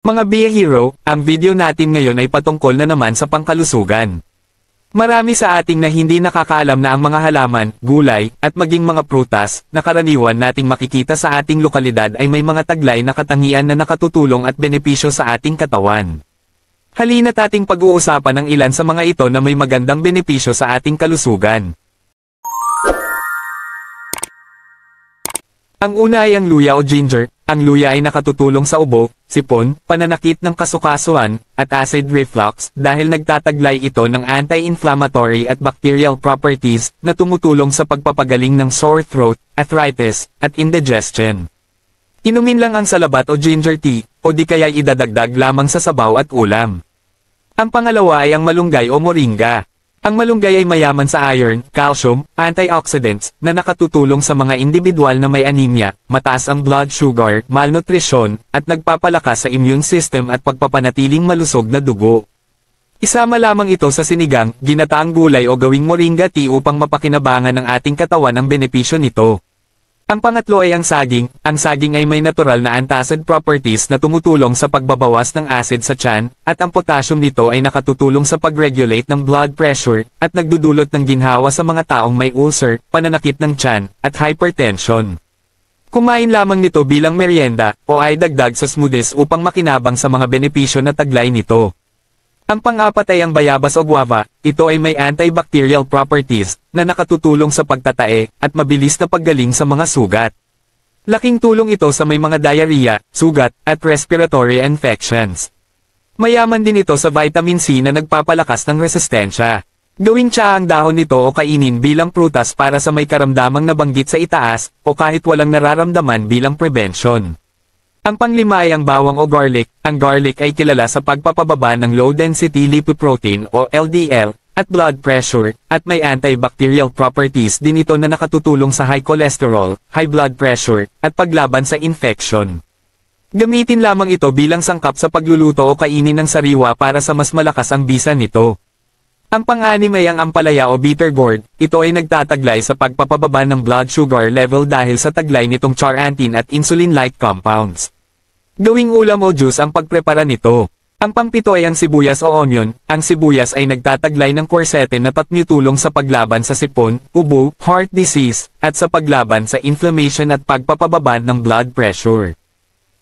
Mga Be a Hero, ang video natin ngayon ay patungkol na naman sa pangkalusugan. Marami sa ating na hindi nakakaalam na ang mga halaman, gulay, at maging mga prutas, na karaniwan nating makikita sa ating lokalidad ay may mga taglay na katangian na nakatutulong at benepisyo sa ating katawan. Halina't ating pag-uusapan ang ilan sa mga ito na may magandang benepisyo sa ating kalusugan. Ang una ay ang luya o ginger. Ang luya ay nakatutulong sa ubo, sipon, pananakit ng kasukasuan, at acid reflux dahil nagtataglay ito ng anti-inflammatory at bacterial properties na tumutulong sa pagpapagaling ng sore throat, arthritis, at indigestion. Inumin lang ang salabat o ginger tea, o di kaya idadagdag lamang sa sabaw at ulam. Ang pangalawa ay ang malunggay o moringa. Ang malunggay ay mayaman sa iron, calcium, antioxidants, na nakatutulong sa mga individual na may anemia, mataas ang blood sugar, malnutrition, at nagpapalakas sa immune system at pagpapanatiling malusog na dugo. Isama lamang ito sa sinigang, ginataang gulay o gawing moringa tea upang mapakinabangan ng ating katawan ang benepisyo nito. Ang pangatlo ay ang saging. Ang saging ay may natural na antacid properties na tumutulong sa pagbabawas ng acid sa tiyan, at ang potassium nito ay nakatutulong sa pag-regulate ng blood pressure, at nagdudulot ng ginhawa sa mga taong may ulcer, pananakit ng tiyan, at hypertension. Kumain lamang nito bilang merienda, o ay dagdag sa smoothies upang makinabang sa mga benepisyo na taglay nito. Ang pang-apat ay ang bayabas o guava. Ito ay may antibacterial properties, na nakatutulong sa pagtatae, at mabilis na paggaling sa mga sugat. Laking tulong ito sa may mga diarrhea, sugat, at respiratory infections. Mayaman din ito sa vitamin C na nagpapalakas ng resistensya. Gawing tsaa ang dahon nito o kainin bilang prutas para sa may karamdamang nabanggit sa itaas, o kahit walang nararamdaman bilang prevention. Ang panglima ay ang bawang o garlic. Ang garlic ay kilala sa pagpapababa ng low-density lipoprotein o LDL, at blood pressure, at may antibacterial properties din ito na nakatutulong sa high cholesterol, high blood pressure, at paglaban sa infection. Gamitin lamang ito bilang sangkap sa pagluluto o kainin ng sariwa para sa mas malakas ang bisa nito. Ang pang-anim ay ang ampalaya o bitter gourd. Ito ay nagtataglay sa pagpapababa ng blood sugar level dahil sa taglay nitong charantin at insulin-like compounds. Gawing ulam o juice ang pagprepara nito. Ang pangpito ay ang sibuyas o onion. Ang sibuyas ay nagtataglay ng quercetin na tumutulong sa paglaban sa sipon, ubo, heart disease, at sa paglaban sa inflammation at pagpapababa ng blood pressure.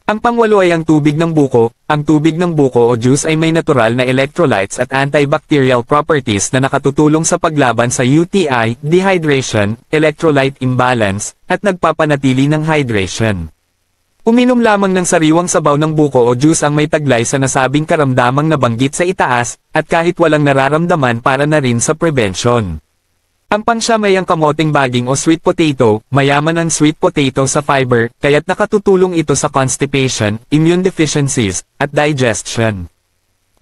Ang pangwalo ay ang tubig ng buko. Ang tubig ng buko o juice ay may natural na electrolytes at antibacterial properties na nakatutulong sa paglaban sa UTI, dehydration, electrolyte imbalance, at nagpapanatili ng hydration. Uminom lamang ng sariwang sabaw ng buko o juice ang may taglay sa nasabing karamdamang nabanggit sa itaas, at kahit walang nararamdaman para na rin sa prevention. Ang pangsyam ay ang kamoting baging o sweet potato. Mayaman ang sweet potato sa fiber, kaya't nakatutulong ito sa constipation, immune deficiencies, at digestion.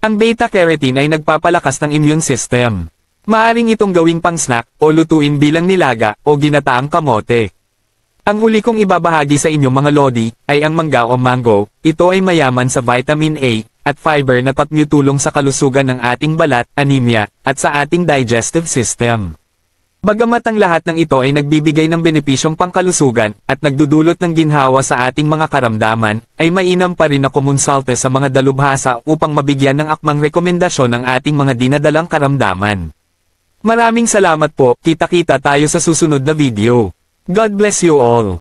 Ang beta-carotene ay nagpapalakas ng immune system. Maaring itong gawing pang-snack, o lutuin bilang nilaga, o ginataang kamote. Ang huli kong ibabahagi sa inyong mga lodi, ay ang mangga o mango. Ito ay mayaman sa vitamin A, at fiber na tumutulong sa kalusugan ng ating balat, anemia, at sa ating digestive system. Bagamat ang lahat ng ito ay nagbibigay ng benepisyong pangkalusugan, at nagdudulot ng ginhawa sa ating mga karamdaman, ay mainam pa rin na kumonsulta sa mga dalubhasa upang mabigyan ng akmang rekomendasyon ang ating mga dinadalang karamdaman. Maraming salamat po, kita-kita tayo sa susunod na video. God bless you all.